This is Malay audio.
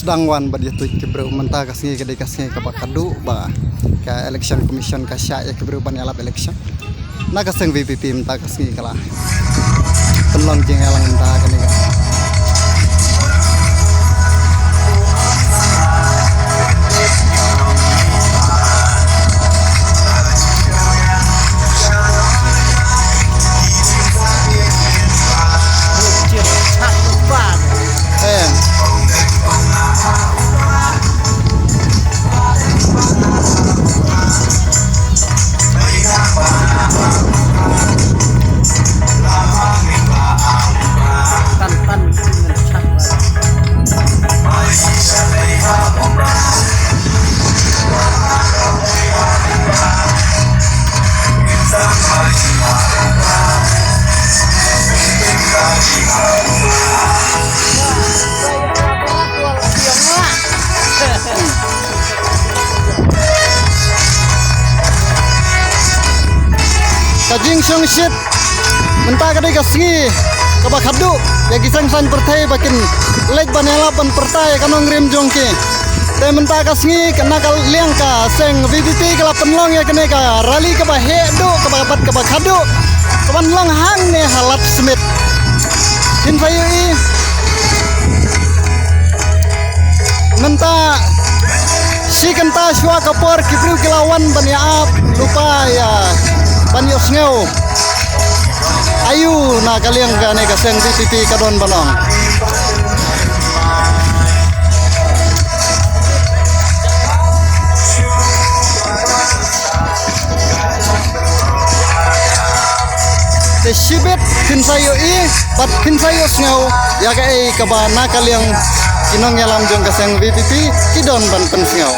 dangwan ba dito kibro menta kasngi kedai kasngi ka bakadu ba ka election commission ka sya ya kibro ban yalap election na kaseng VPP menta kasngi kala pelong jeng elang menta kani ka kajing syong shit menta kadai kasngi kabak hadu ya kisang san pertai bakin lek banela pan pertai kanong rim jongke te menta kasngi kena kal liang ka seng VPP kala penlong ya kene ka rally ka he do kabak hadu kaban long hang ne halat smith tin sayu i menta si kenta shwa kapor kibru kilawan baniap lupa ya Banyos ngau ayu na kaliang gane kaseng VPP kadon balong te shibet kinsayo i bat kinsayo ngau ya kai kabana kaliang kinong yalam jong kaseng VPP kidon ban pensngau